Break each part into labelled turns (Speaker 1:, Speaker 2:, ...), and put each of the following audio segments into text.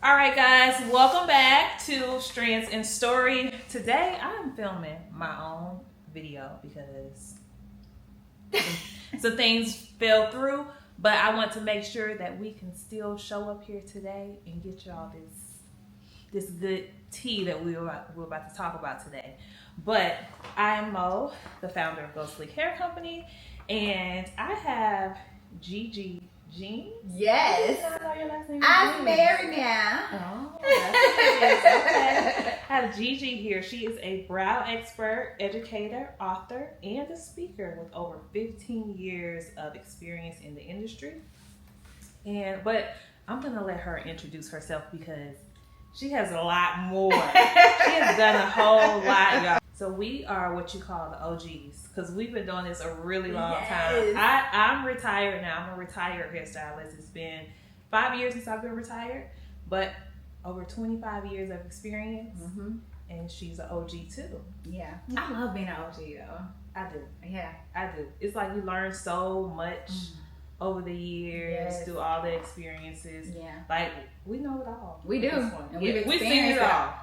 Speaker 1: All right, guys, welcome back to Strands Story. Today, I'm filming my own video because some things fell through, but I want to make sure that we can still show up here today and get y'all this good tea that we're about to talk about today. But I am Mo, the founder of Ghostly Hair Company, and I have Gigi Jeans.
Speaker 2: Yes. I'm married now.
Speaker 1: Oh, that's okay. I have Gigi here. She is a brow expert, educator, author, and a speaker with over 15 years of experience in the industry. But I'm gonna let her introduce herself because she has a lot more. She has done a whole lot, y'all. So we are what you call the OGs because we've been doing this a really long time. I'm retired now. I'm a retired hairstylist. It's been 5 years since I've been retired, but over 25 years of experience. Mm-hmm. And she's an OG too.
Speaker 2: Yeah. I love being an OG though.
Speaker 1: I do.
Speaker 2: Yeah.
Speaker 1: I do. It's like you learn so much over the years through all the experiences.
Speaker 2: Yeah.
Speaker 1: Like we know it all.
Speaker 2: We do.
Speaker 1: And we've seen it all.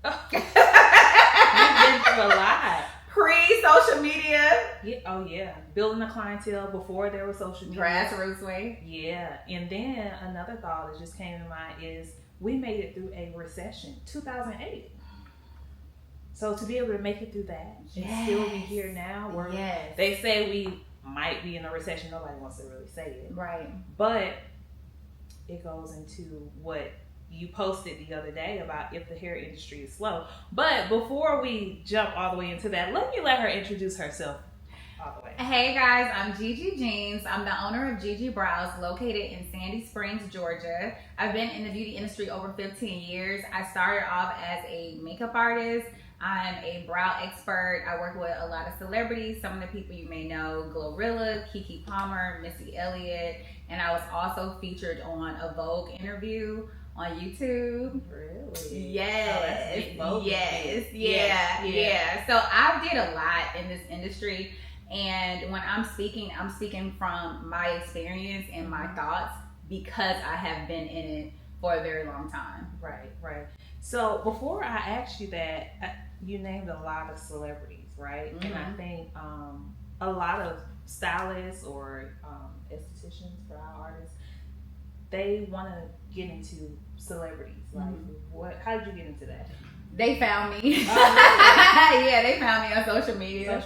Speaker 1: We've been through a lot.
Speaker 2: Pre-social media.
Speaker 1: Yeah. Oh yeah. Building a clientele before there was social media.
Speaker 2: Grassroots way.
Speaker 1: Yeah. And then another thought that just came to mind is we made it through a recession, 2008. So to be able to make it through that and still be here now, where they say we might be in a recession, nobody wants to really say it.
Speaker 2: Right.
Speaker 1: But it goes into what you posted the other day about if the hair industry is slow. But before we jump all the way into that, let her introduce herself all the way.
Speaker 2: Hey guys, I'm Gigi Jeans. I'm the owner of Gigi Brows, located in Sandy Springs, Georgia. I've been in the beauty industry over 15 years. I started off as a makeup artist. I'm a brow expert. I work with a lot of celebrities. Some of the people you may know, Glorilla, Keke Palmer, Missy Elliott, and I was also featured on a Vogue interview on YouTube.
Speaker 1: Really?
Speaker 2: Yes.
Speaker 1: Oh,
Speaker 2: yes. Yeah. So I did a lot in this industry, and when I'm speaking from my experience and my thoughts because I have been in it for a very long time.
Speaker 1: Right. So before I asked you that, you named a lot of celebrities, right? Mm-hmm. And I think a lot of stylists or estheticians, brow artists, they want to get into celebrities. Like, how did you get into that?
Speaker 2: They found me.
Speaker 1: Oh, really?
Speaker 2: Yeah, they found me on social media.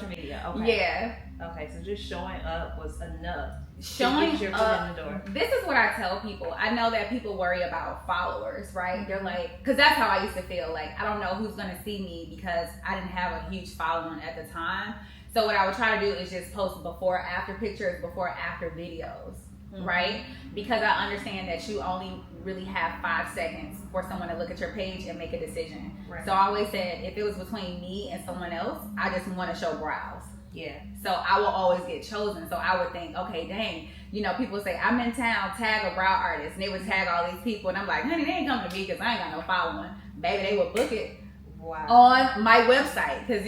Speaker 1: Okay.
Speaker 2: Yeah.
Speaker 1: Okay, so just showing up was enough.
Speaker 2: Showing
Speaker 1: your foot
Speaker 2: up.
Speaker 1: in the door.
Speaker 2: This is what I tell people. I know that people worry about followers, right? Mm-hmm. They're like, because that's how I used to feel. Like, I don't know who's going to see me because I didn't have a huge following at the time. So what I would try to do is just post before after pictures, before after videos. Mm-hmm. Right? Because I understand that you only really have 5 seconds for someone to look at your page and make a decision. Right. So I always said if it was between me and someone else, I just want to show brows.
Speaker 1: Yeah.
Speaker 2: So I will always get chosen. So I would think, okay, dang, people say, I'm in town, tag a brow artist. And they would tag all these people. And I'm like, honey, they ain't coming to me because I ain't got no following. Baby, they would book it.
Speaker 1: Wow.
Speaker 2: On my website, because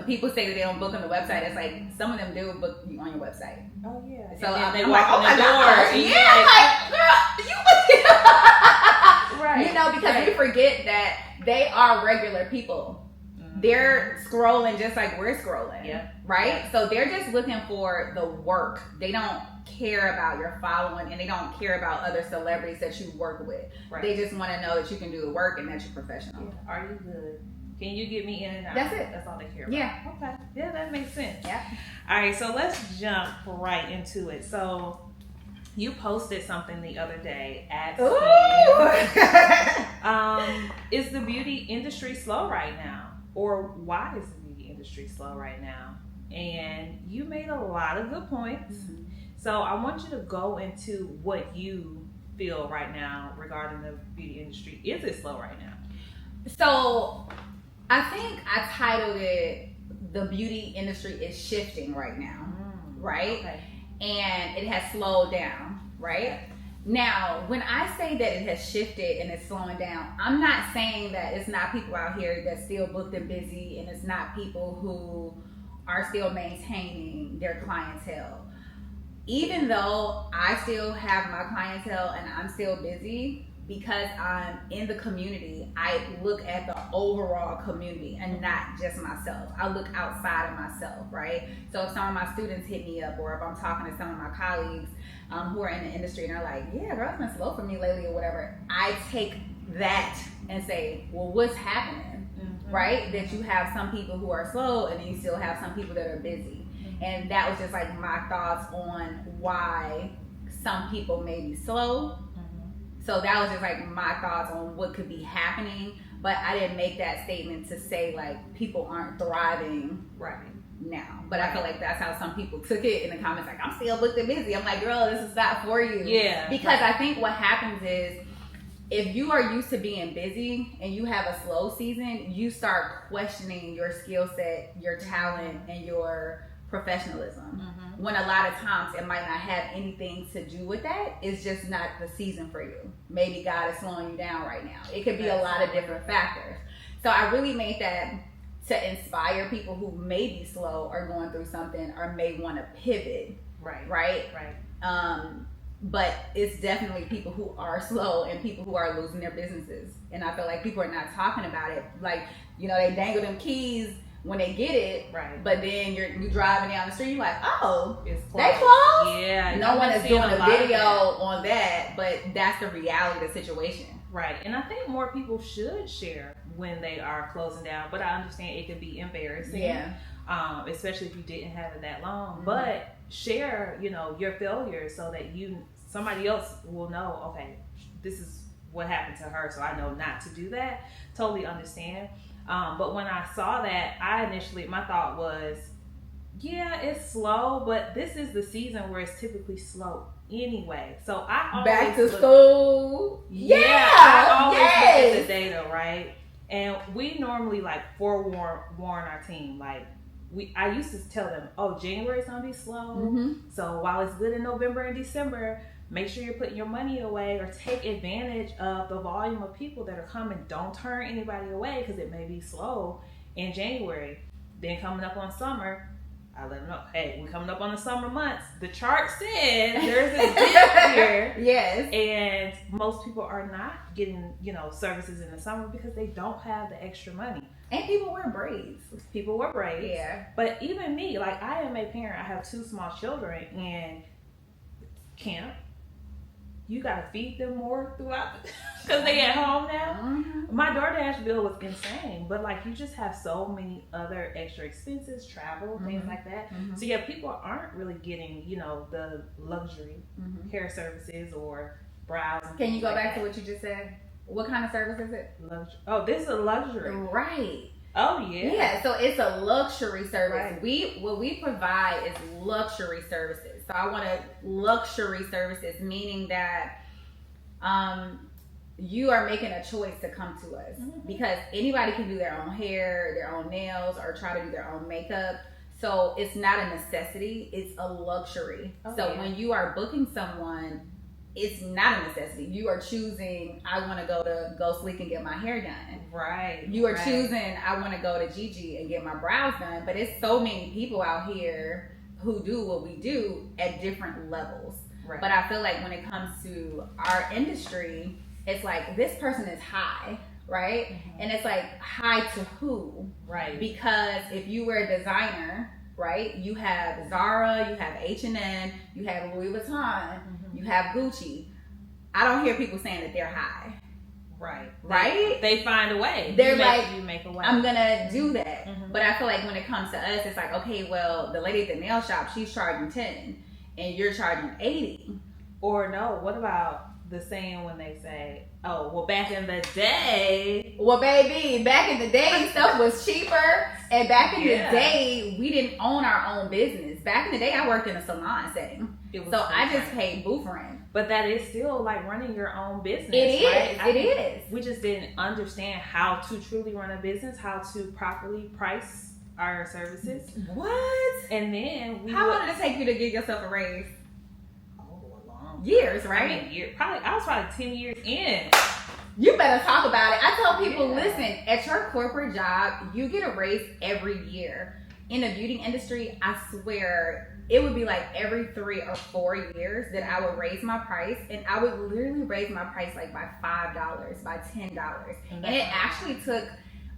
Speaker 2: people say that they don't book on the website. It's like some of them do book you on your website.
Speaker 1: Oh yeah.
Speaker 2: So
Speaker 1: they
Speaker 2: I'm
Speaker 1: walk
Speaker 2: like,
Speaker 1: on the door.
Speaker 2: Yeah, I'm like, girl, you.
Speaker 1: Right.
Speaker 2: Because we forget that they are regular people. Mm-hmm. They're scrolling just like we're scrolling.
Speaker 1: Yeah.
Speaker 2: Right.
Speaker 1: Yeah.
Speaker 2: So they're just looking for the work. They don't care about your following, and they don't care about other celebrities that you work with. Right. They just want to know that you can do the work and that you're professional.
Speaker 1: Yeah. Are you good? Can you get me in and out?
Speaker 2: That's it.
Speaker 1: That's all they care about.
Speaker 2: Yeah.
Speaker 1: Okay. Yeah, that makes sense.
Speaker 2: Yeah.
Speaker 1: All right, so let's jump right into it. So you posted something the other day asking, is the beauty industry slow right now? Or why is the beauty industry slow right now? And you made a lot of good points. Mm-hmm. So I want you to go into what you feel right now regarding the beauty industry. Is it slow right now?
Speaker 2: So I think I titled it "The Beauty Industry is Shifting Right Now," right? Okay. And it has slowed down, right? Okay. Now, when I say that it has shifted and it's slowing down, I'm not saying that it's not people out here that's still booked and busy, and it's not people who are still maintaining their clientele. Even though I still have my clientele and I'm still busy, because I'm in the community, I look at the overall community and not just myself. I look outside of myself, right? So if some of my students hit me up, or if I'm talking to some of my colleagues who are in the industry and they're like, yeah, girl, it's been slow for me lately or whatever, I take that and say, well, what's happening, right? That you have some people who are slow and then you still have some people that are busy. And that was just like my thoughts on why some people may be slow. So that was just like my thoughts on what could be happening. But I didn't make that statement to say like people aren't thriving now. But I feel like that's how some people took it in the comments, like, I'm still booked and busy. I'm like, girl, this is not for you.
Speaker 1: Yeah.
Speaker 2: Because I think what happens is, if you are used to being busy and you have a slow season, you start questioning your skill set, your talent, and your professionalism. When a lot of times it might not have anything to do with that. It's just not the season for you. Maybe God is slowing you down right now. It could be a lot of different factors. So I really made that to inspire people who may be slow or going through something or may want to pivot. Right. But it's definitely people who are slow and people who are losing their businesses. And I feel like people are not talking about it. Like, you know, they dangle them keys when they get it, but then you're driving down the street, you're like, oh,
Speaker 1: it's closed.
Speaker 2: They closed?
Speaker 1: Yeah.
Speaker 2: No one is doing a video on that, but that's the reality of the situation.
Speaker 1: Right. And I think more people should share when they are closing down, but I understand it could be embarrassing.
Speaker 2: Yeah.
Speaker 1: Especially if you didn't have it that long. But share, you know, your failures so that somebody else will know, okay, this is what happened to her, so I know not to do that. Totally understand. But when I saw that, my thought was, yeah, it's slow, but this is the season where it's typically slow anyway. So I always
Speaker 2: back to school.
Speaker 1: I always look at the data, right? And we normally like forewarn our team. Like I used to tell them, oh, January's gonna be slow. So while it's good in November and December, make sure you're putting your money away or take advantage of the volume of people that are coming. Don't turn anybody away because it may be slow in January. Then coming up on summer, I let them know, hey, we're coming up on the summer months. The chart says there's a dip here.
Speaker 2: Yes.
Speaker 1: And most people are not getting, you know, services in the summer because they don't have the extra money.
Speaker 2: And people wear braids. Yeah.
Speaker 1: But even me, like I am a parent. I have 2 small children and camp. You gotta feed them more throughout because they at home now. My DoorDash bill was insane, but like you just have so many other extra expenses, travel, things like that. So yeah, people aren't really getting, you know, the luxury hair services or brows.
Speaker 2: Can you go back to what you just said? What kind of service is it?
Speaker 1: Luxury. Oh, this is a luxury.
Speaker 2: Right.
Speaker 1: Oh yeah.
Speaker 2: Yeah, so it's a luxury service. What we provide is luxury services. So I want luxury services, meaning that you are making a choice to come to us because anybody can do their own hair, their own nails, or try to do their own makeup. So it's not a necessity, it's a luxury. When you are booking someone, it's not a necessity. You are choosing, I want to go sleek and get my hair done.
Speaker 1: Right.
Speaker 2: You are choosing, I want to go to Gigi and get my brows done. But it's so many people out here who do what we do at different levels. But I feel like when it comes to our industry, it's like this person is high, right? And it's like high to who? Right. Because if you were a designer, right, you have Zara, you have H&M, you have Louis Vuitton, you have Gucci. I don't hear people saying that they're high. Right?
Speaker 1: They find a way.
Speaker 2: They're like,
Speaker 1: you make a way.
Speaker 2: I'm gonna do that. But I feel like when it comes to us, it's like, okay, well, the lady at the nail shop, she's charging 10 and you're charging 80.
Speaker 1: Or no, what about the saying when they say, oh, well, back in the day.
Speaker 2: Well, baby, back in the day, stuff was cheaper. And back in the day, we didn't own our own business. Back in the day, I worked in a salon setting. So I just paid booth rent.
Speaker 1: But that is still like running your own business.
Speaker 2: It is.
Speaker 1: Right?
Speaker 2: It is.
Speaker 1: We just didn't understand how to truly run a business, how to properly price our services.
Speaker 2: What?
Speaker 1: And then
Speaker 2: how long did it take you to get yourself a raise?
Speaker 1: Years, right? I mean, I was probably 10 years in.
Speaker 2: You better talk about it. I tell people, listen, at your corporate job, you get a raise every year. In the beauty industry, I swear, it would be like every 3 or 4 years that I would raise my price, and I would literally raise my price like by $5, by $10. And it actually took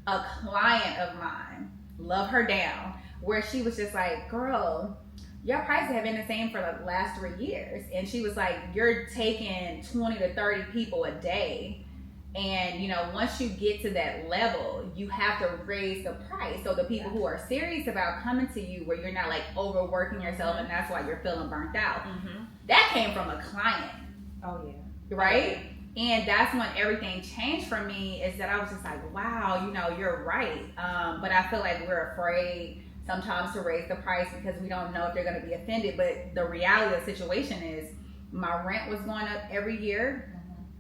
Speaker 2: a client of mine, love her down, where she was just like, girl, your prices have been the same for the last 3 years. And she was like, you're taking 20 to 30 people a day. And, you know, once you get to that level, you have to raise the price. So the people who are serious about coming to you, where you're not like overworking yourself and that's why you're feeling burnt out, that came from a client.
Speaker 1: Oh, yeah.
Speaker 2: Right? And that's when everything changed for me, is that I was just like, wow, you know, you're right. But I feel like we're afraid sometimes to raise the price because we don't know if they're going to be offended. But the reality of the situation is my rent was going up every year.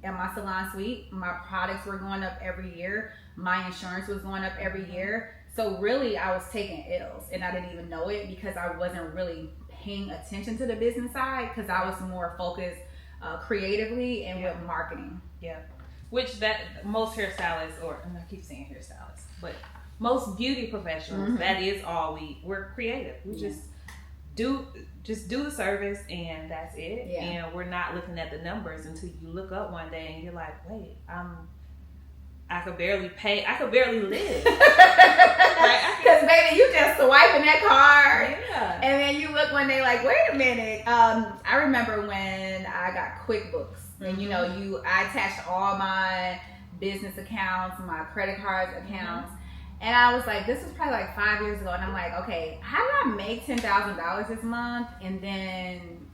Speaker 2: In my salon suite, my products were going up every year. My insurance was going up every year. So really, I was taking L's, and I didn't even know it because I wasn't really paying attention to the business side, because I was more focused creatively and with marketing.
Speaker 1: Yeah, which that most hairstylists, or I keep saying hairstylists, but most beauty professionals, that is all we're creative. We just do the service and that's it. Yeah. And we're not looking at the numbers until you look up one day and you're like, wait, I could barely live.
Speaker 2: Because baby, you just swiping that card. Yeah. And then you look one day like, wait a minute. I remember when I got QuickBooks, and you know, I attached all my business accounts, my credit cards accounts. And I was like, this was probably like 5 years ago. And I'm like, okay, how did I make $10,000 this month and then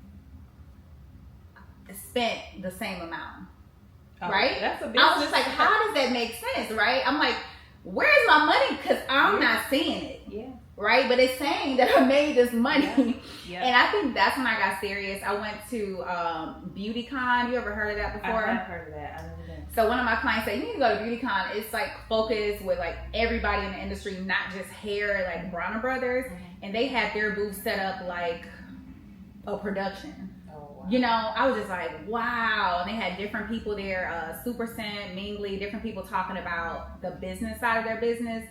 Speaker 2: spent the same amount? Right?
Speaker 1: That's a
Speaker 2: I was just like, how does that make sense? Right? I'm like, where's my money? Because I'm not seeing it. Yeah. Right? But it's saying that I made this money. Yeah. Yeah. And I think that's when I got serious. I went to BeautyCon. You ever heard of that before?
Speaker 1: I've heard of that. I never been.
Speaker 2: So one of my clients said, you need to go to BeautyCon. It's like focused with like everybody in the industry, not just hair, like Bronner Brothers. And they had their booth set up like a production. You know, I was just like, wow. And they had different people there, Super Scent, Mingley, different people talking about the business side of their business.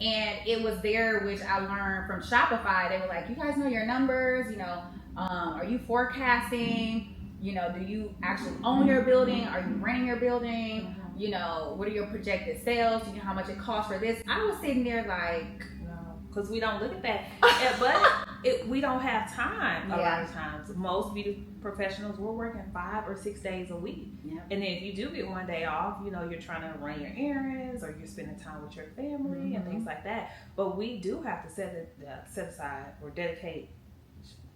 Speaker 2: And it was there, which I learned from Shopify. They were like, you guys know your numbers, you know, are you forecasting? You know, do you actually own your building? Are you renting your building? You know, what are your projected sales? Do you know how much it costs for this? I was sitting there like,
Speaker 1: because we don't look at that. But we don't have time a lot of times. Most beauty professionals, we're working 5 or 6 days a week. Yeah. And then if you do get one day off, you know, you're trying to run your errands or you're spending time with your family and things like that. But we do have to set aside or dedicate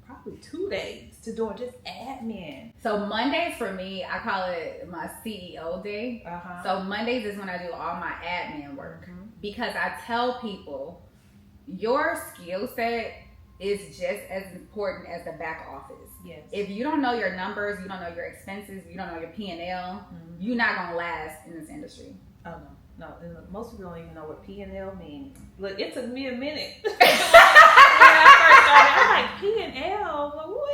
Speaker 1: probably 2 days to doing just admin.
Speaker 2: So Mondays for me, I call it my CEO day. So Mondays is when I do all my admin work. Because I tell people, your skill set is just as important as the back office. Yes. If you don't know your numbers, you don't know your expenses, you don't know your P&L, you're not going to last in this industry.
Speaker 1: Oh, no. No, most people don't even know what P&L means. Look, it took me a minute. When I first started, I'm like, P&L?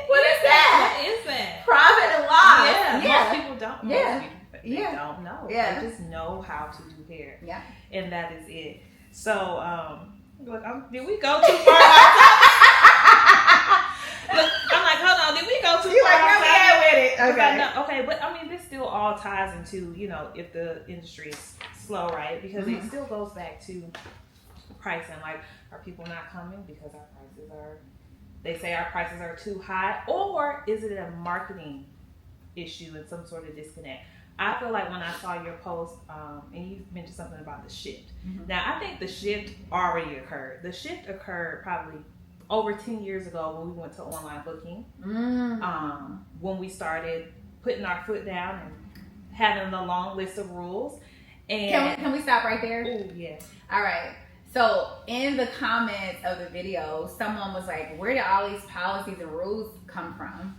Speaker 2: What is that?
Speaker 1: What is that?
Speaker 2: Profit and loss.
Speaker 1: Yeah. Most people don't know. They don't know.
Speaker 2: Yeah.
Speaker 1: They just know how to do hair.
Speaker 2: Yeah.
Speaker 1: And that is it. So, look, did we go too far? Look, I'm like, hold on, did we go too far?
Speaker 2: You like, where we at with it? Okay.
Speaker 1: Okay, but I mean, this still all ties into, you know, if the industry is slow, right? Because it still goes back to pricing. Like, are people not coming because they say our prices are too high? Or is it a marketing issue and some sort of disconnect? I feel like when I saw your post, and you mentioned something about the shift. Now, I think the shift already occurred. The shift occurred probably over 10 years ago when we went to online booking. When we started putting our foot down and having a long list of rules. And
Speaker 2: can we stop right there?
Speaker 1: Oh, yeah.
Speaker 2: All right. So in the comments of the video, someone was like, where did all these policies and rules come from?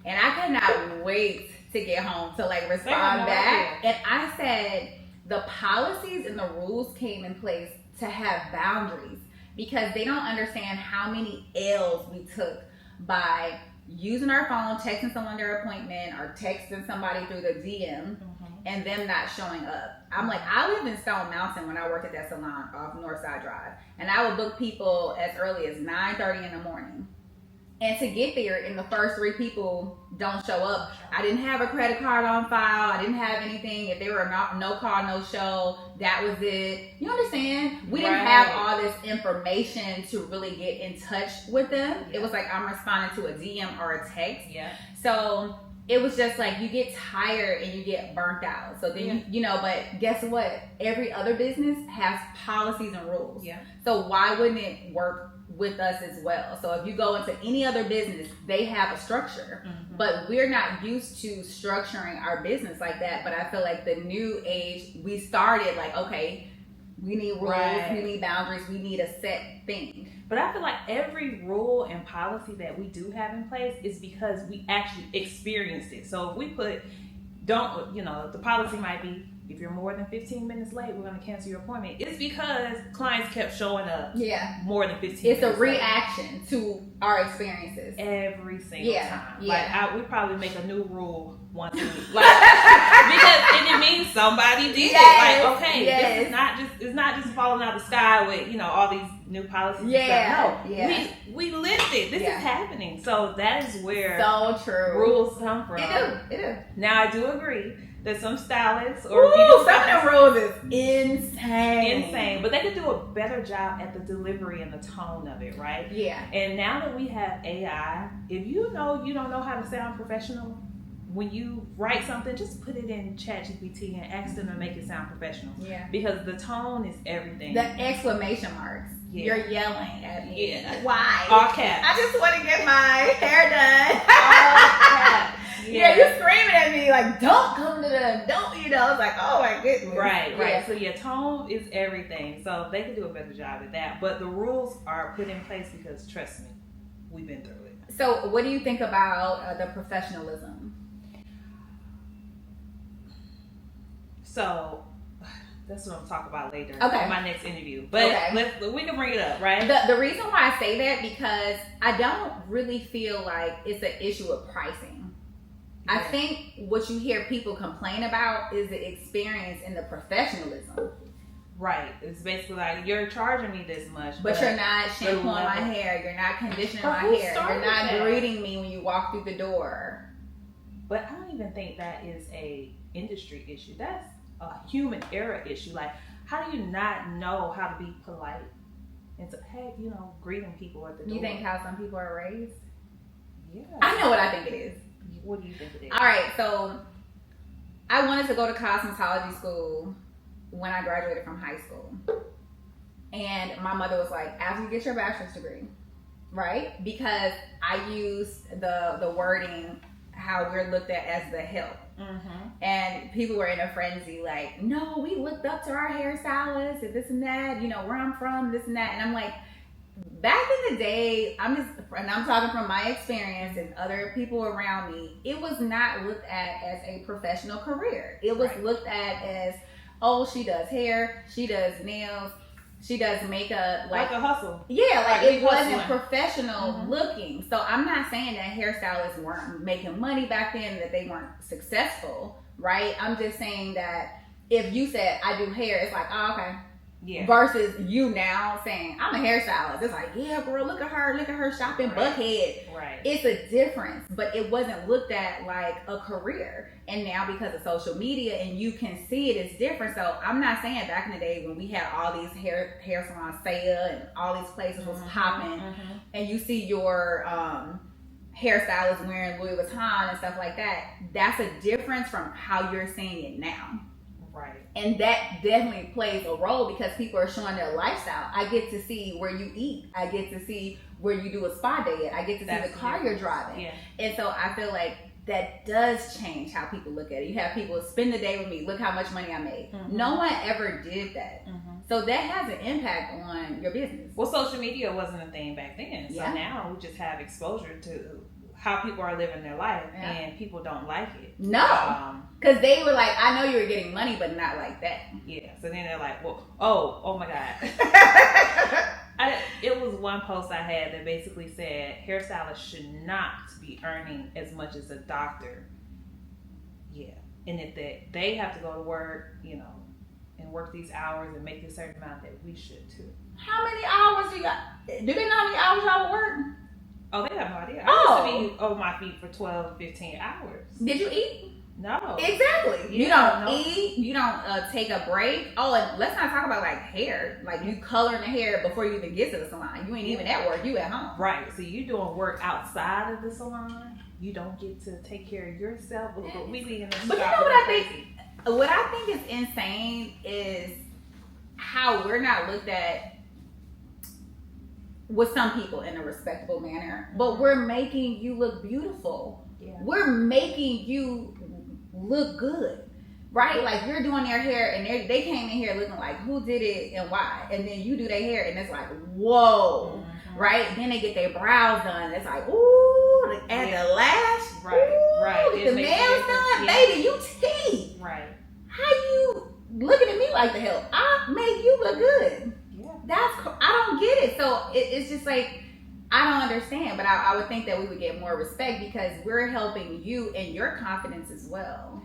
Speaker 2: And I could not wait to get home to like respond back. And I said, the policies and the rules came in place to have boundaries, because they don't understand how many L's we took by using our phone, texting someone their appointment, or texting somebody through the DM and them not showing up. I'm like, I lived in Stone Mountain when I worked at that salon off Northside Drive, and I would book people as early as 9:30 in the morning. And to get there, and the first 3 people don't show up, I didn't have a credit card on file. I didn't have anything. If they were no call, no show, that was it. You understand? We didn't have all this information to really get in touch with them. It was like I'm responding to a DM or a text.
Speaker 1: Yeah.
Speaker 2: So it was just like you get tired and you get burnt out. So then you know, but guess what? Every other business has policies and rules.
Speaker 1: Yeah.
Speaker 2: So why wouldn't it work with us as well? So if you go into any other business, they have a structure, but we're not used to structuring our business like that. But I feel like the new age, we started like, okay, we need rules, we need boundaries, we need a set thing.
Speaker 1: But I feel like every rule and policy that we do have in place is because we actually experienced it. So if we the policy might be, if you're more than 15 minutes late, we're going to cancel your appointment. It's because clients kept showing up more than 15 minutes
Speaker 2: It's a reaction to our experiences.
Speaker 1: Every single time.
Speaker 2: Yeah.
Speaker 1: Like, we probably make a new rule once a week. Because it means somebody did it. Like, okay, this is not just falling out of the sky with, all these new policies and stuff. No, we lived it. This is happening. So that is where rules come from.
Speaker 2: It do.
Speaker 1: Now, I do agree that some stylists
Speaker 2: some of them rules is insane.
Speaker 1: But they could do a better job at the delivery and the tone of it, right?
Speaker 2: Yeah.
Speaker 1: And now that we have AI, if you don't know how to sound professional, when you write something, just put it in ChatGPT and ask them to make it sound professional.
Speaker 2: Yeah.
Speaker 1: Because the tone is everything.
Speaker 2: The exclamation marks. Yeah. You're yelling at me.
Speaker 1: Yeah.
Speaker 2: Why?
Speaker 1: All caps.
Speaker 2: I just want to get my hair done.
Speaker 1: All caps.
Speaker 2: Yeah, you're screaming at me like, don't come to them. Don't, it's like, oh my goodness.
Speaker 1: Right. So your tone is everything. So they can do a better job at that. But the rules are put in place because, trust me, we've been through it.
Speaker 2: So what do you think about the professionalism?
Speaker 1: So that's what I'm talking about later in my next interview. But we can bring it up, right?
Speaker 2: The reason why I say that, because I don't really feel like it's an issue of pricing. I think what you hear people complain about is the experience and the professionalism.
Speaker 1: Right. It's basically like, you're charging me this much.
Speaker 2: But you're not shampooing my hair. You're not conditioning my hair. You're not greeting me when you walk through the door.
Speaker 1: But I don't even think that is a industry issue. That's a human error issue. Like, how do you not know how to be polite and to, greeting people at the door?
Speaker 2: You think how some people are raised?
Speaker 1: Yeah.
Speaker 2: I know what I think it is.
Speaker 1: What do you think it is?
Speaker 2: All right, so I wanted to go to cosmetology school when I graduated from high school. And my mother was like, after you get your bachelor's degree, right? Because I used the wording, how we're looked at as the help. Mm-hmm. And people were in a frenzy like, no, we looked up to our hairstylist and this and that, where I'm from, this and that. And I'm like, back in the day, I'm talking from my experience and other people around me, it was not looked at as a professional career. It was looked at as, oh, she does hair, she does nails, she does makeup.
Speaker 1: Like a hustle.
Speaker 2: Yeah, like it wasn't professional looking. So I'm not saying that hairstylists weren't making money back then, that they weren't successful, right? I'm just saying that if you said, I do hair, it's like, oh, okay. Yeah. Versus you now saying, I'm a hairstylist. It's like, yeah, girl, look at her shopping Buckhead.
Speaker 1: Right.
Speaker 2: It's a difference, but it wasn't looked at like a career. And now because of social media and you can see it, it's different. So I'm not saying back in the day when we had all these hair salons, Saya, and all these places was popping, and you see your hairstylist wearing Louis Vuitton and stuff like that. That's a difference from how you're seeing it now.
Speaker 1: Right.
Speaker 2: And that definitely plays a role because people are showing their lifestyle. I get to see where you eat. I get to see where you do a spa day. I get to see the car you're driving. Yeah. And so I feel like that does change how people look at it. You have people spend the day with me. Look how much money I made. No one ever did that. So that has an impact on your business.
Speaker 1: Well, social media wasn't a thing back then. So now we just have exposure to how people are living their life, and people don't like it.
Speaker 2: No, because they were like, I know you were getting money, but not like that.
Speaker 1: Yeah, so then they're like, well, oh my God. It was one post I had that basically said hairstylists should not be earning as much as a doctor. Yeah, and if they have to go to work, and work these hours and make a certain amount, that we should too.
Speaker 2: How many hours do you got? Do they know how many hours y'all work?
Speaker 1: Oh, they have no idea.
Speaker 2: Oh.
Speaker 1: I used to be on my feet for 12, 15 hours.
Speaker 2: Did you eat?
Speaker 1: No.
Speaker 2: Exactly. You
Speaker 1: Yeah,
Speaker 2: don't eat. You don't take a break. Oh, and let's not talk about like hair. Like you coloring the hair before you even get to the salon. You ain't even at work. You at home.
Speaker 1: Right. So you doing work outside of the salon. You don't get to take care of yourself. But we be in the
Speaker 2: But you know what I think? What I think is insane is how we're not looked at with some people in a respectable manner, but we're making you look beautiful.
Speaker 1: Yeah.
Speaker 2: We're making you look good, right? Like you're doing their hair and they came in here looking like who did it and why, and then you do their hair and it's like whoa, right? Then they get their brows done and it's like ooh, they add the lash,
Speaker 1: right,
Speaker 2: ooh,
Speaker 1: right.
Speaker 2: Get the nails done, baby, you tea,
Speaker 1: right?
Speaker 2: How you looking at me like the hell? I made you look good.
Speaker 1: Yeah,
Speaker 2: I don't get it. So it's just like I don't understand, but I would think that we would get more respect because we're helping you and your confidence as well.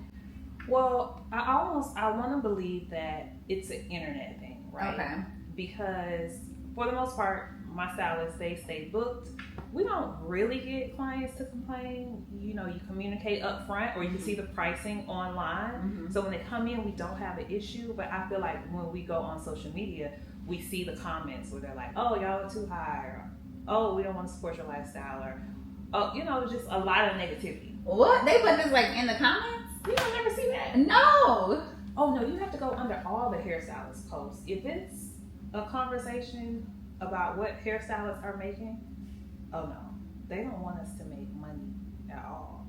Speaker 1: Well, I want to believe that it's an internet thing, right?
Speaker 2: Okay.
Speaker 1: Because for the most part, my stylists, they stay booked. We don't really get clients to complain. You know, you communicate up front or you can see the pricing online.
Speaker 2: Mm-hmm.
Speaker 1: So when they come in, we don't have an issue. But I feel like when we go on social media, we see the comments where they're like, oh, y'all are too high. Or, oh, we don't want to support your lifestyle. Or, oh, you know, just a lot of negativity.
Speaker 2: What? They put this like in the comments?
Speaker 1: You don't never see that?
Speaker 2: No.
Speaker 1: Oh, no, you have to go under all the hairstylist posts. If it's a conversation about what hairstylists are making, oh no, they don't want us to make money at all.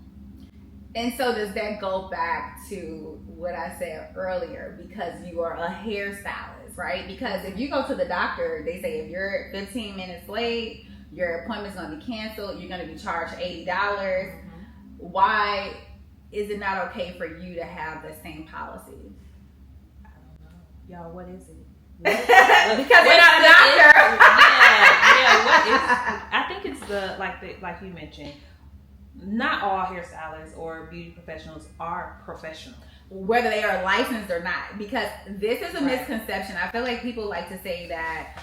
Speaker 2: And so does that go back to what I said earlier, because you are a hairstylist, right? Because if you go to the doctor, they say if you're 15 minutes late, your appointment's going to be canceled, you're going to be charged $80. Mm-hmm. Why is it not okay for you to have the same policy?
Speaker 1: I don't know. Y'all, what is it?
Speaker 2: Because you're not a doctor.
Speaker 1: What is? I think it's like you mentioned. Not all hairstylists or beauty professionals are professional,
Speaker 2: whether they are licensed or not. Because this is a misconception. I feel like people like to say that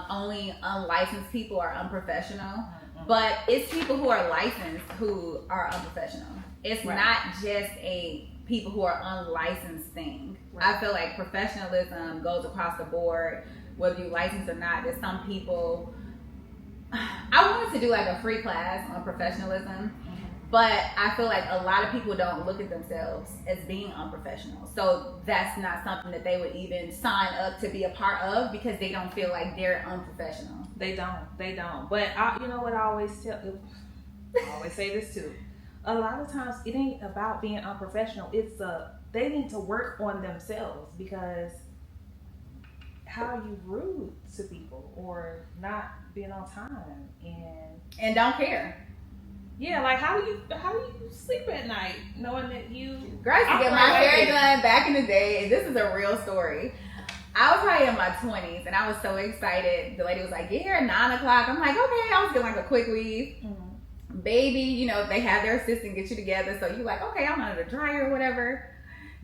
Speaker 2: only unlicensed people are unprofessional, but it's people who are licensed who are unprofessional. It's not just a people who are unlicensed thing. I feel like professionalism goes across the board, whether you license or not. There's some people. I wanted to do like a free class on professionalism, but I feel like a lot of people don't look at themselves as being unprofessional. So that's not something that they would even sign up to be a part of because they don't feel like they're unprofessional.
Speaker 1: They don't. But you know what I always say this too. A lot of times it ain't about being unprofessional. It's they need to work on themselves, because how are you rude to people or not being on time
Speaker 2: and don't care?
Speaker 1: Yeah, like how do you sleep at night knowing that you?
Speaker 2: Girl, I used to get my hair done back in the day, and this is a real story. I was probably in my 20s, and I was so excited. The lady was like, "Get here at 9 o'clock." I'm like, "Okay." I was getting like a quick weave. Mm-hmm. Baby, you know, they have their assistant get you together, so you're like, "Okay, I'm under the dryer or whatever."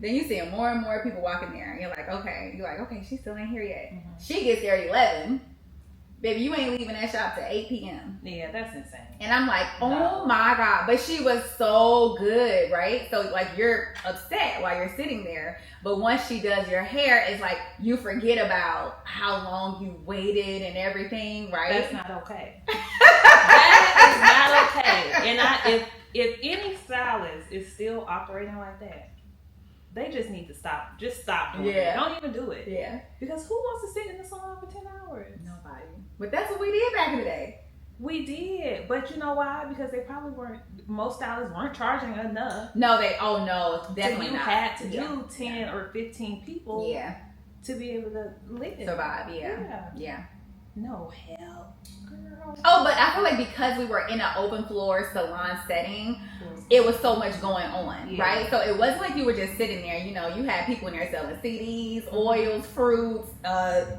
Speaker 2: Then you see more and more people walking there, and you're like, "Okay, she still ain't here yet." Mm-hmm. She gets there at 11. Baby, you ain't leaving that shop till 8 p.m.
Speaker 1: Yeah, that's insane.
Speaker 2: And I'm like, oh my God. But she was so good, right? So like you're upset while you're sitting there. But once she does your hair, it's like you forget about how long you waited and everything, right?
Speaker 1: That's not okay. That is not okay. And if any stylist is still operating like that, they just need to stop. Just stop doing it. Don't even do it.
Speaker 2: Yeah.
Speaker 1: Because who wants to sit in the salon for 10 hours?
Speaker 2: Nobody. But that's what we did back in the day.
Speaker 1: We did. But you know why? Because they probably most stylists weren't charging enough.
Speaker 2: No, definitely
Speaker 1: so you
Speaker 2: not.
Speaker 1: had to do 10 or 15 people to be able to live.
Speaker 2: Survive, yeah.
Speaker 1: No help, girl.
Speaker 2: Oh, but I feel like because we were in an open floor salon setting, it was so much going on, right? So it wasn't like you were just sitting there. You know, you had people in there selling CDs, oils, fruits,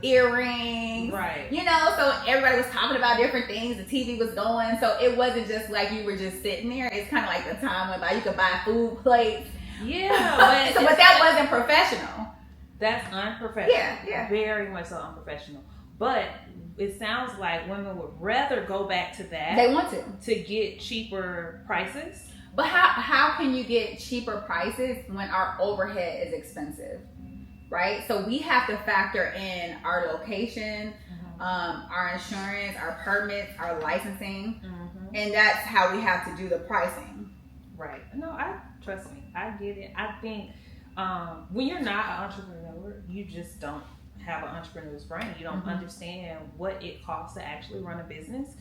Speaker 2: earrings,
Speaker 1: right?
Speaker 2: You know, so everybody was talking about different things. The TV was going, so it wasn't just like you were just sitting there. It's kind of like the time went by. You could buy food plates.
Speaker 1: Yeah,
Speaker 2: but that wasn't professional.
Speaker 1: That's unprofessional.
Speaker 2: Yeah.
Speaker 1: Very much so unprofessional. But it sounds like women would rather go back to that.
Speaker 2: They want
Speaker 1: to get cheaper prices.
Speaker 2: But how can you get cheaper prices when our overhead is expensive, right? So we have to factor in our location, our insurance, our permits, our licensing, and that's how we have to do the pricing.
Speaker 1: Right. No, trust me, I get it. I think when you're not an entrepreneur, you just don't have an entrepreneur's brain. You don't understand what it costs to actually run a business.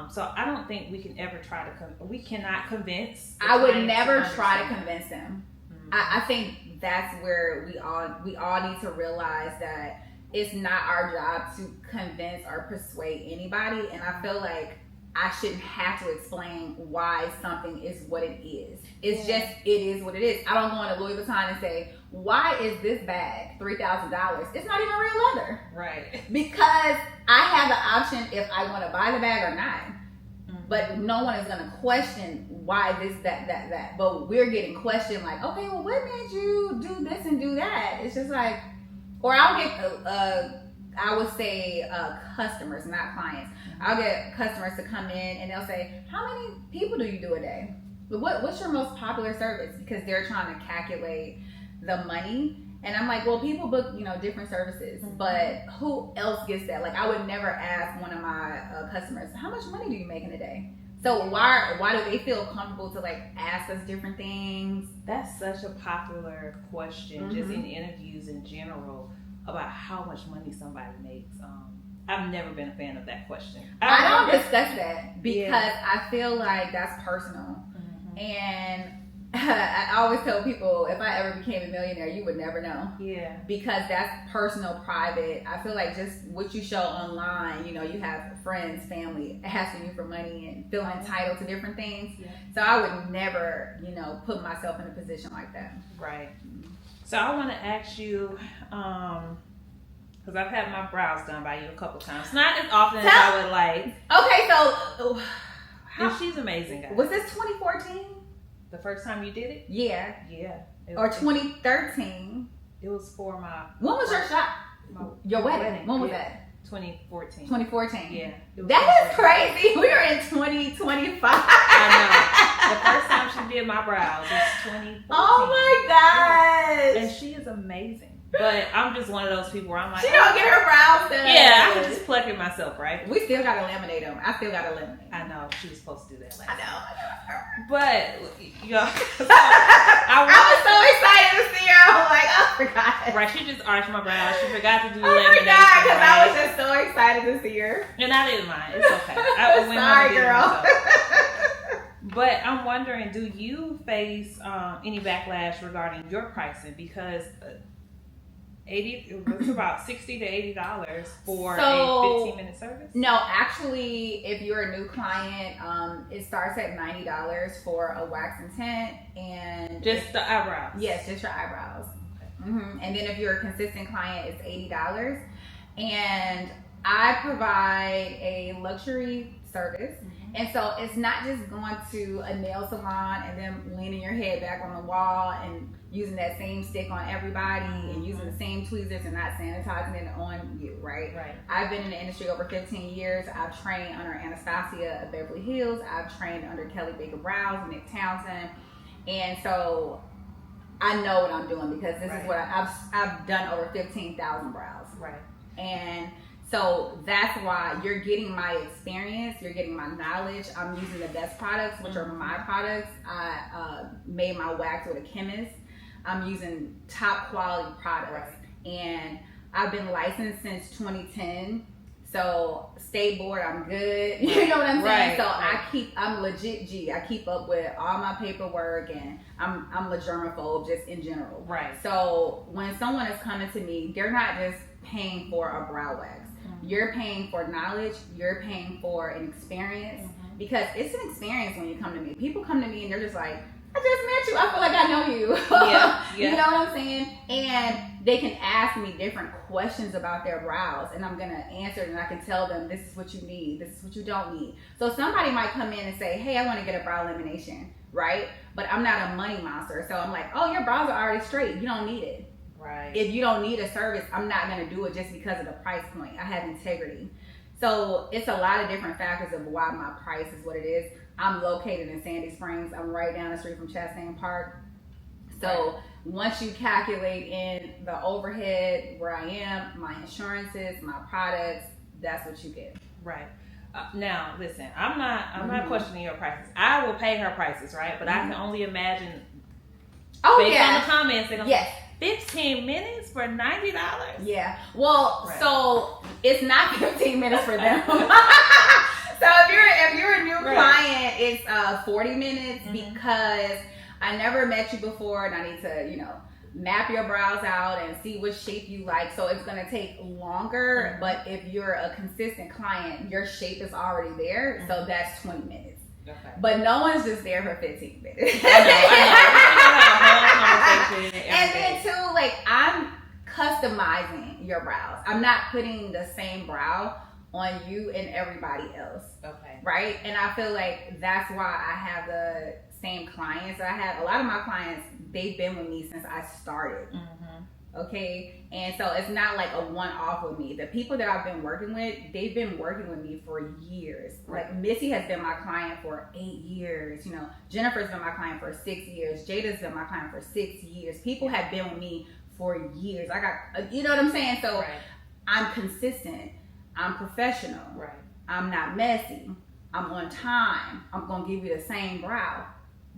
Speaker 1: So I don't think we can ever try to we cannot convince.
Speaker 2: I would never try to convince them. I think that's where we all need to realize that it's not our job to convince or persuade anybody, and I feel like I shouldn't have to explain why something is what it is. It's just, it is what it is. I don't go into Louis Vuitton and say, why is this bag $3,000? It's not even real leather.
Speaker 1: Right.
Speaker 2: Because I have the option if I want to buy the bag or not. But no one is going to question why this, that. But we're getting questioned like, okay, well, what made you do this and do that? It's just like, or I'll get, I would say customers, not clients. I'll get customers to come in and they'll say, how many people do you do a day? What's your most popular service? Because they're trying to calculate the money. And I'm like, well, people book, different services, but who else gets that? Like, I would never ask one of my customers, how much money do you make in a day? So why do they feel comfortable to like ask us different things?
Speaker 1: That's such a popular question, just in interviews in general, about how much money somebody makes. I've never been a fan of that question.
Speaker 2: I don't discuss that because I feel like that's personal. And I always tell people, if I ever became a millionaire, you would never know.
Speaker 1: Yeah.
Speaker 2: Because that's personal, private. I feel like just what you show online, you have friends, family asking you for money and feeling entitled to different things. Yeah. So I would never, put myself in a position like that.
Speaker 1: Right. So I want to ask you, because I've had my brows done by you a couple times. Not as often as I would like.
Speaker 2: Okay, so...
Speaker 1: and she's amazing, guys.
Speaker 2: Was this 2014?
Speaker 1: The first time you did it?
Speaker 2: Yeah.
Speaker 1: Yeah.
Speaker 2: Or 2013?
Speaker 1: It was for my...
Speaker 2: When was your shot? Your wedding. When was that?
Speaker 1: 2014.
Speaker 2: 2014.
Speaker 1: Yeah.
Speaker 2: That is crazy. We are in 2025.
Speaker 1: I know. The first time she did my brows was 2014.
Speaker 2: Oh my gosh.
Speaker 1: And she is amazing. But I'm just one of those people where I'm like,
Speaker 2: she don't get her brows done.
Speaker 1: Yeah, I can just pluck it myself, right?
Speaker 2: We still gotta laminate them. I still gotta laminate.
Speaker 1: I know. She was supposed to do that last
Speaker 2: I know.
Speaker 1: But,
Speaker 2: I was so excited to see her. I was like, oh, I forgot.
Speaker 1: Right, she just arched my brows. She forgot to do
Speaker 2: lamination. I forgot, because I was just so excited to see her.
Speaker 1: And I didn't mind. It's okay. Sorry, girl. But I'm wondering, do you face any backlash regarding your pricing? Because... it was about $60 to $80 for a 15-minute service?
Speaker 2: No, actually, if you're a new client, it starts at $90 for a wax and tint, and
Speaker 1: just the eyebrows.
Speaker 2: Yes, just your eyebrows. Okay. And then if you're a consistent client, it's $80. And I provide a luxury service. And so it's not just going to a nail salon and then leaning your head back on the wall and using that same stick on everybody and using the same tweezers and not sanitizing it on you, right?
Speaker 1: Right.
Speaker 2: I've been in the industry over 15 years. I've trained under Anastasia of Beverly Hills. I've trained under Kelly Baker Brown, Nick Townsend. And so I know what I'm doing because this is what I've done over 15,000 brows.
Speaker 1: Right.
Speaker 2: And so that's why you're getting my experience, you're getting my knowledge. I'm using the best products, which are my products. I made my wax with a chemist. I'm using top quality products. And I've been licensed since 2010. So state board, I'm good. You know what I'm saying? So I'm legit G. I keep up with all my paperwork, and I'm a germaphobe just in general.
Speaker 1: Right.
Speaker 2: So when someone is coming to me, they're not just paying for a brow wax. You're paying for knowledge. You're paying for an experience, because it's an experience when you come to me. People come to me and they're just like, I just met you. I feel like I know you.
Speaker 1: Yeah.
Speaker 2: You know what I'm saying? And they can ask me different questions about their brows, and I'm going to answer it, and I can tell them, this is what you need. This is what you don't need. So somebody might come in and say, hey, I want to get a brow lamination, right? But I'm not a money monster. So I'm like, oh, your brows are already straight. You don't need it.
Speaker 1: Right.
Speaker 2: If you don't need a service, I'm not going to do it just because of the price point. I have integrity. So it's a lot of different factors of why my price is what it is. I'm located in Sandy Springs. I'm right down the street from Chastain Park. So once you calculate in the overhead, where I am, my insurances, my products, that's what you get.
Speaker 1: Right. Now, listen, I'm not questioning your prices. I will pay her prices, right? But I can only imagine, based on the comments, that
Speaker 2: yes.
Speaker 1: 15 minutes for $90?
Speaker 2: Yeah. Well, so it's not 15 minutes for them. So if you're a new client, it's 40 minutes because I never met you before and I need to, map your brows out and see what shape you like. So it's going to take longer, but if you're a consistent client, your shape is already there. So that's 20 minutes. Okay. But no one's just there for 15 minutes. I know. And then too, like, I'm customizing your brows. I'm not putting the same brow on you and everybody else. Okay. Right? And I feel like that's why I have the same clients I have. A lot of my clients, they've been with me since I started. Okay, and so it's not like a one-off with me. The people that I've been working with, they've been working with me for years. Like Missy has been my client for 8 years. Jennifer's been my client for 6 years. Jada's been my client for 6 years. People have been with me for years. I got, you know what I'm saying? So I'm consistent. I'm professional. Right. I'm not messy. I'm on time. I'm gonna give you the same brow.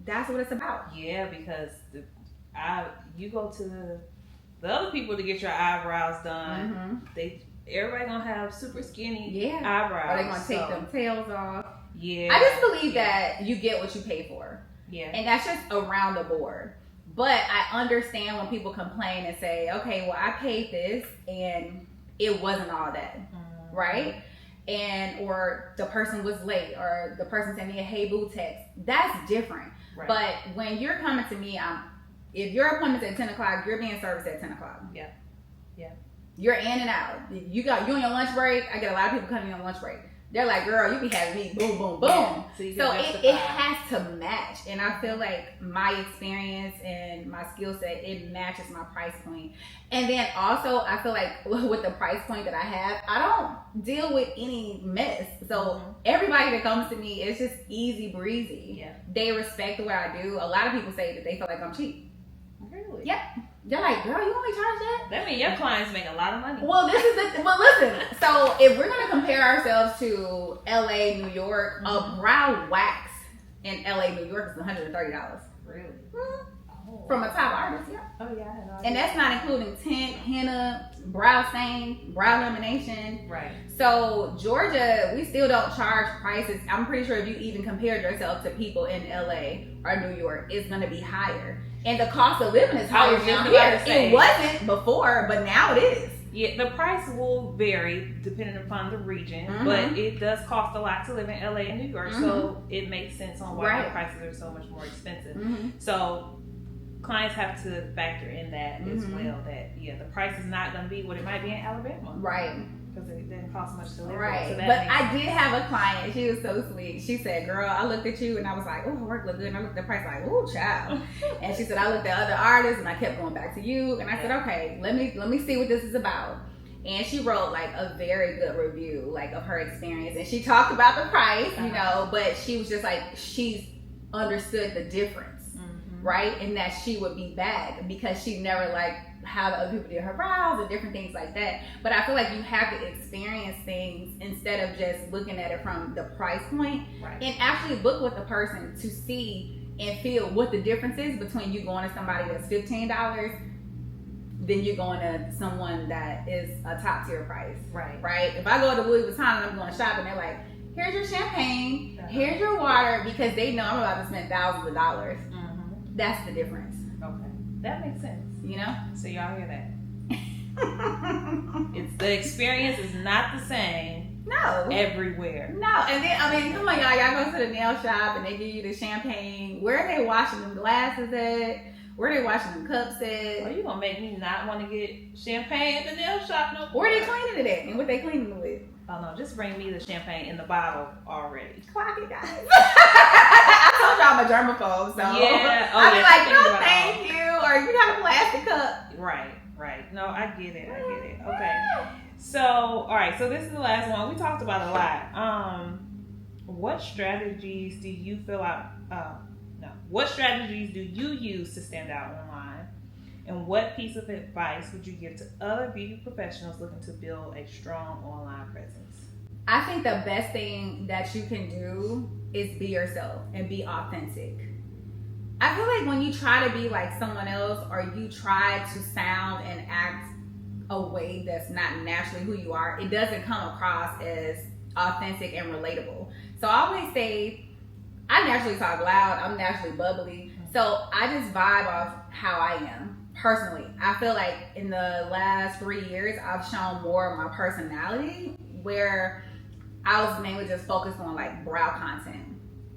Speaker 2: That's what it's about.
Speaker 1: Yeah, because you go to the other people to get your eyebrows done. Everybody gonna have super skinny eyebrows.
Speaker 2: Or they gonna take them tails off.
Speaker 1: Yeah.
Speaker 2: I just believe that you get what you pay for. Yeah. And that's just around the board. But I understand when people complain and say, okay, well, I paid this and it wasn't all that. Right? Or the person was late, or the person sent me a hey boo text. That's different. Right. But when you're coming to me, if your appointment's at 10 o'clock, you're being serviced at 10 o'clock. Yeah. Yeah. You're in and out. You on your lunch break. I get a lot of people coming on lunch break. They're like, girl, you be having me boom, boom, boom. Yeah. So it has to match. And I feel like my experience and my skill set, it matches my price point. And then also, I feel like with the price point that I have, I don't deal with any mess. So everybody that comes to me, it's just easy breezy. Yeah. They respect what I do. A lot of people say that they feel like I'm cheap. Really? Yep. They're like, girl, you want me to charge that?
Speaker 1: That means your clients make a lot of money.
Speaker 2: Well, listen. So if we're gonna compare ourselves to LA, New York, a brow wax in LA, New York is $130. Really? From a top artist, yeah. Oh yeah, I had no idea. And that's not including tint, henna, brow stain, brow lamination. Right. So Georgia, we still don't charge prices. I'm pretty sure if you even compared yourself to people in LA or New York, it's gonna be higher. And the cost of living is higher down here. It wasn't before, but now it is.
Speaker 1: Yeah, the price will vary depending upon the region, but it does cost a lot to live in LA and New York, so it makes sense on why the prices are so much more expensive. So clients have to factor in that as well, that the price is not going to be what it might be in Alabama. Right. Because it didn't cost much to live. Right. So
Speaker 2: but I did have a client, she was so sweet. She said, girl, I looked at you and I was like, oh, her work looked good. And I looked at the price like, oh, child. And she said, I looked at other artists and I kept going back to you. And I said, okay, let me see what this is about. And she wrote like a very good review, like of her experience. And she talked about the price, but she was just like, she's understood the difference. Right? And that she would be back because she never liked how the other people did her brows and different things like that. But I feel like you have to experience things instead of just looking at it from the price point, and actually book with the person to see and feel what the difference is between you going to somebody that's $15 than you're going to someone that is a top tier price. Right? If I go to Louis Vuitton and I'm going to shop and they're like, here's your champagne, here's your water, because they know I'm about to spend thousands of dollars. That's the difference. Okay.
Speaker 1: That makes sense.
Speaker 2: You know?
Speaker 1: So y'all hear that? It's the experience is not the same.
Speaker 2: No.
Speaker 1: Everywhere.
Speaker 2: No. And then, I mean, come on, y'all go to the nail shop and they give you the champagne. Where are they washing them glasses at? Where are they washing them cups at?
Speaker 1: Well, you gonna make me not want to get champagne at the nail shop no more.
Speaker 2: Where are they cleaning it at? And what they cleaning it with?
Speaker 1: Oh no, just bring me the champagne in the bottle already.
Speaker 2: Clock it, guys. I told y'all I'm a germaphobe, so
Speaker 1: yeah.
Speaker 2: I'll be like, no, thank you. Or you got a plastic cup.
Speaker 1: Right. Right. No, I get it. Okay. So, all right. So this is the last one. We talked about a lot. What strategies do you feel like? No. What strategies do you use to stand out online? And what piece of advice would you give to other beauty professionals looking to build a strong online presence?
Speaker 2: I think the best thing that you can do is be yourself and be authentic. I feel like when you try to be like someone else, or you try to sound and act a way that's not naturally who you are, it doesn't come across as authentic and relatable. So I always say, I naturally talk loud, I'm naturally bubbly, so I just vibe off how I am personally. I feel like in the last 3 years, I've shown more of my personality, where I was mainly just focused on like brow content.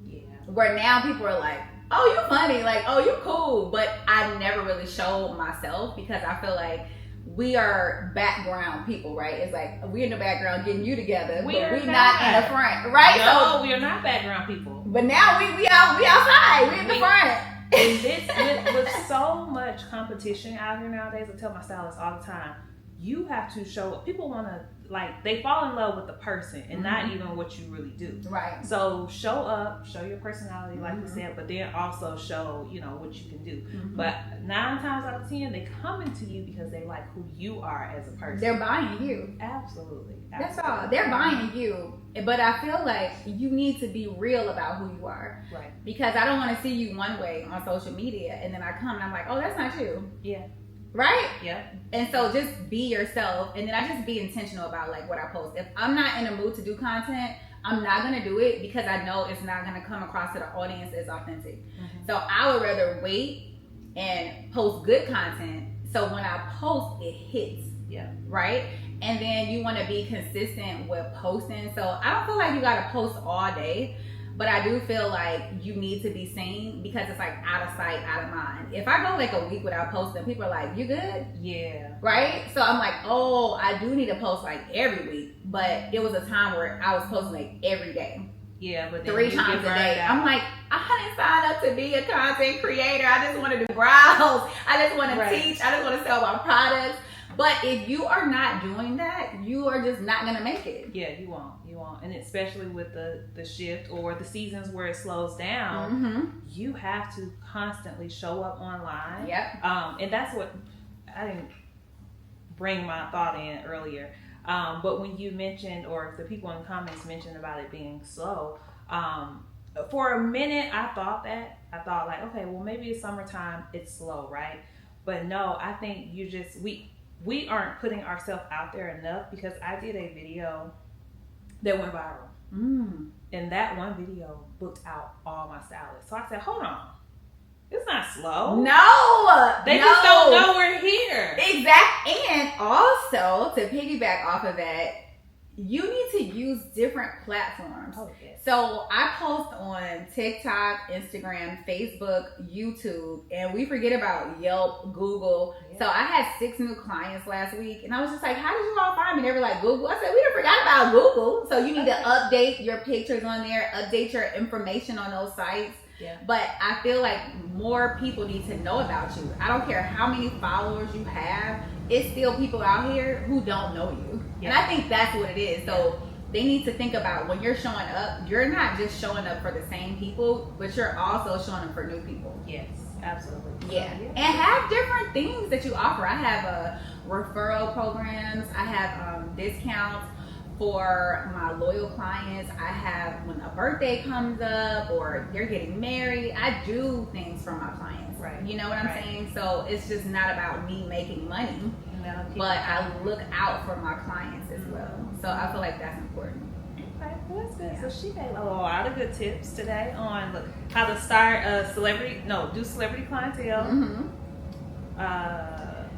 Speaker 1: Yeah.
Speaker 2: Where now people are like, oh, you funny, like, oh, you cool. But I never really showed myself, because I feel like we are background people, right? It's like we're in the background getting you together, but we're not in the front, right?
Speaker 1: No, we are not background people.
Speaker 2: But now we outside, we in the front.
Speaker 1: And with so much competition out here nowadays, I tell my stylists all the time, you have to show up. People want to, like, they fall in love with the person and not even what you really do.
Speaker 2: Right.
Speaker 1: So show up, show your personality, like we said, but then also show, what you can do. But 9 times out of 10, they come into you because they like who you are as a person.
Speaker 2: They're buying you.
Speaker 1: Absolutely.
Speaker 2: That's all. They're buying you. But I feel like you need to be real about who you are.
Speaker 1: Right.
Speaker 2: Because I don't want to see you one way on social media, and then I come and I'm like, oh, that's not you.
Speaker 1: Yeah.
Speaker 2: Right?
Speaker 1: Yeah.
Speaker 2: And so just be yourself, and then I just be intentional about like what I post. If I'm not in a mood to do content, I'm not gonna do it, because I know it's not gonna come across to the audience as authentic. So I would rather wait and post good content, so when I post, it hits.
Speaker 1: Yeah.
Speaker 2: Right? And then you want to be consistent with posting. So I don't feel like you gotta post all day, but I do feel like you need to be seen, because it's like out of sight, out of mind. If I go like a week without posting, people are like, you good?
Speaker 1: Yeah.
Speaker 2: Right? So I'm like, oh, I do need to post like every week. But it was a time where I was posting like every day.
Speaker 1: Yeah, but then
Speaker 2: 3 times a day. I'm like, I didn't sign up to be a content creator. I just want to do brows. I just want to teach. I just want to sell my products. But if you are not doing that, you are just not going to make it.
Speaker 1: Yeah, you won't. And especially with the shift or the seasons where it slows down, you have to constantly show up online.
Speaker 2: Yep.
Speaker 1: And that's what I didn't bring my thought in earlier. But when you mentioned, or the people in the comments mentioned about it being slow, for a minute I thought like, okay, well maybe it's summertime, it's slow, right? But no, I think we aren't putting ourselves out there enough, because I did a video that went viral. And that one video booked out all my stylists. So I said, hold on. It's not slow.
Speaker 2: No.
Speaker 1: They just don't know we're here.
Speaker 2: Exactly. And also, to piggyback off of that, you need to use different platforms.
Speaker 1: Oh, yes.
Speaker 2: So I post on TikTok, Instagram, Facebook, YouTube, and we forget about Yelp, Google. Yeah. So I had 6 new clients last week, and I was just like, how did you all find me? They were like, Google. I said, we done forgot about Google. So you need to update your pictures on there, update your information on those sites.
Speaker 1: Yeah.
Speaker 2: But I feel like more people need to know about you. I don't care how many followers you have, it's still people out here who don't know you. Yeah. And I think that's what it is. So they need to think about, when you're showing up, you're not just showing up for the same people, but you're also showing up for new people.
Speaker 1: Yes, absolutely.
Speaker 2: Yeah. And have different things that you offer. I have referral programs. I have discounts for my loyal clients. I have, when a birthday comes up or they're getting married, I do things for my clients.
Speaker 1: Right.
Speaker 2: You know what I'm saying? So it's just not about me making money, but I look out for my clients as well. So I feel like that's important.
Speaker 1: Okay, well, that's good. Yeah. So she gave a lot of good tips today on how to start a do celebrity clientele.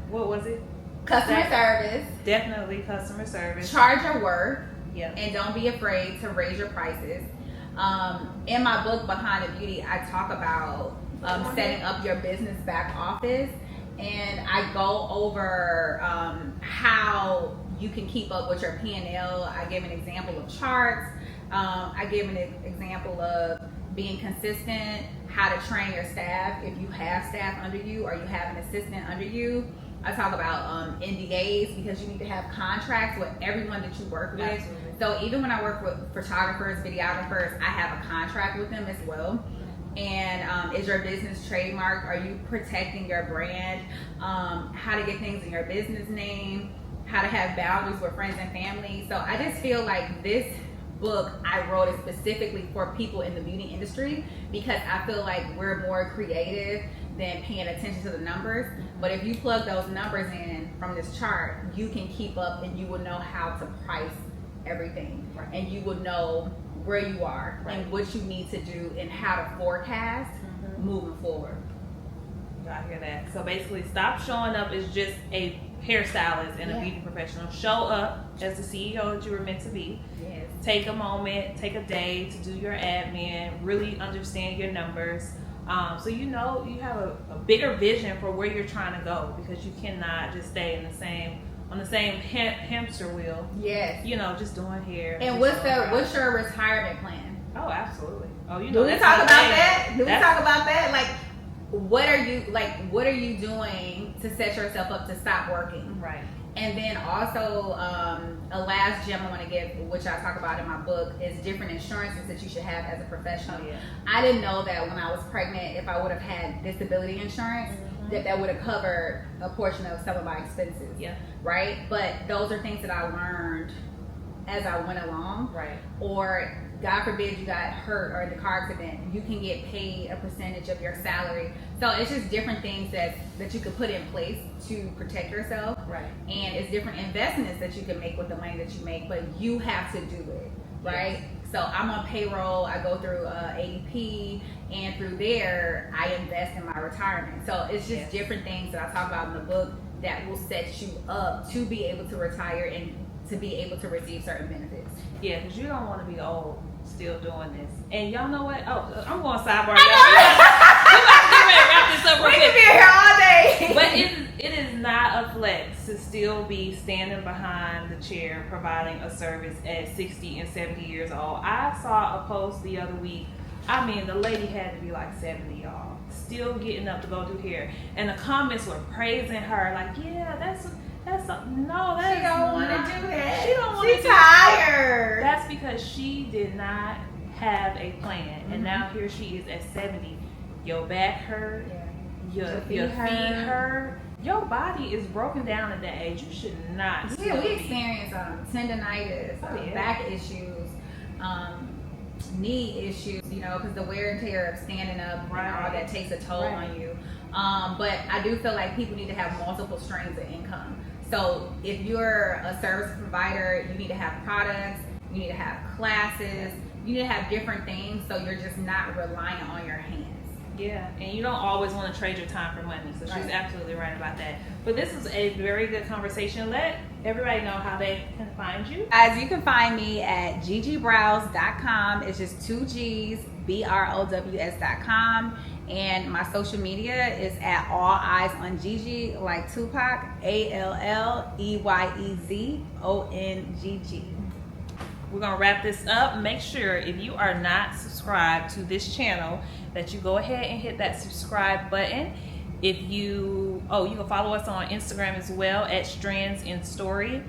Speaker 1: What was it?
Speaker 2: Customer service.
Speaker 1: Definitely customer service.
Speaker 2: Charge your worth.
Speaker 1: Yep.
Speaker 2: And don't be afraid to raise your prices. In my book, Behind the Beauty, I talk about setting up your business back office. And I go over how you can keep up with your P&L. I give an example of charts. I give an example of being consistent, how to train your staff if you have staff under you or you have an assistant under you. I talk about NDAs, because you need to have contracts with everyone that you work with.
Speaker 1: Absolutely.
Speaker 2: So even when I work with photographers, videographers, I have a contract with them as well. And is your business trademarked? Are you protecting your brand? How to get things in your business name? How to have boundaries with friends and family? So I just feel like this book, I wrote it specifically for people in the beauty industry, because I feel like we're more creative than paying attention to the numbers. But if you plug those numbers in from this chart, you can keep up and you will know how to price everything.
Speaker 1: Right.
Speaker 2: And you will know where you are,
Speaker 1: right,
Speaker 2: and what you need to do and how to forecast moving forward.
Speaker 1: Y'all hear that? So basically, stop showing up as just a hairstylist and a beauty professional. Show up as the CEO that you were meant to be.
Speaker 2: Yes.
Speaker 1: Take a moment, take a day to do your admin, really understand your numbers. So you know you have a bigger vision for where you're trying to go, because you cannot just stay in on the same hamster wheel.
Speaker 2: Yes.
Speaker 1: You know, just doing hair.
Speaker 2: And what's your retirement plan?
Speaker 1: Oh, absolutely. Oh, you know.
Speaker 2: Do we talk about that? Do we talk about that? Like, what are you doing to set yourself up to stop working?
Speaker 1: Right.
Speaker 2: And then also, a last gem I want to give, which I talk about in my book, is different insurances that you should have as a professional.
Speaker 1: Oh, yeah.
Speaker 2: I didn't know that when I was pregnant, if I would have had disability insurance, that would have covered a portion of some of my expenses.
Speaker 1: Yeah.
Speaker 2: Right? But those are things that I learned as I went along.
Speaker 1: Right.
Speaker 2: Or God forbid you got hurt or in the car accident, you can get paid a percentage of your salary. So it's just different things that you could put in place to protect yourself.
Speaker 1: Right.
Speaker 2: And it's different investments that you can make with the money that you make, but you have to do it, right? Yes. So I'm on payroll, I go through ADP, and through there, I invest in my retirement. So it's just different things that I talk about in the book that will set you up to be able to retire and to be able to receive certain benefits.
Speaker 1: Yeah, because you don't want to be old still doing this. And y'all know what? Oh, I'm going sidebar. We
Speaker 2: can be here all day.
Speaker 1: But it is not a flex to still be standing behind the chair providing a service at 60 and 70 years old. I saw a post the other week. I mean, the lady had to be like 70, y'all. Still getting up to go do hair. And the comments were praising her, like, yeah, that's no, that
Speaker 2: she don't want to do that.
Speaker 1: She don't want to.
Speaker 2: She's tired.
Speaker 1: That's because she did not have a plan, and now here she is at 70. Your back hurt, your feet hurt. Your body is broken down at that age. You should not.
Speaker 2: Yeah, we experience tendonitis, back issues, knee issues. You know, because the wear and tear of standing up, and all that takes a toll on you. But I do feel like people need to have multiple streams of income. So if you're a service provider, you need to have products, you need to have classes, you need to have different things, so you're just not reliant on your hands.
Speaker 1: Yeah, and you don't always want to trade your time for money. So she's absolutely right about that. But this is a very good conversation. Let everybody know how they can find you.
Speaker 2: Guys, you can find me at gigibrows.com. It's just 2 G's, BROWS.com. And my social media is at All Eyes on Gigi, like Tupac, ALLEYEZONGG.
Speaker 1: We're going to wrap this up. Make sure if you are not subscribed to this channel that you go ahead and hit that subscribe button. If you can follow us on Instagram as well at Strands Story.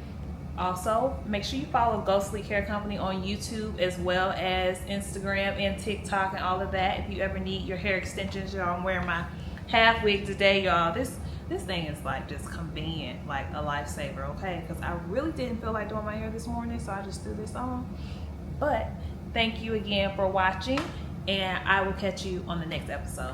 Speaker 1: Also, make sure you follow Ghostly Hair Company on YouTube as well as Instagram and TikTok and all of that. If you ever need your hair extensions, y'all, I'm wearing my half wig today, y'all. This thing is like just convenient, like a lifesaver, okay? Because I really didn't feel like doing my hair this morning, so I just threw this on. But thank you again for watching, and I will catch you on the next episode.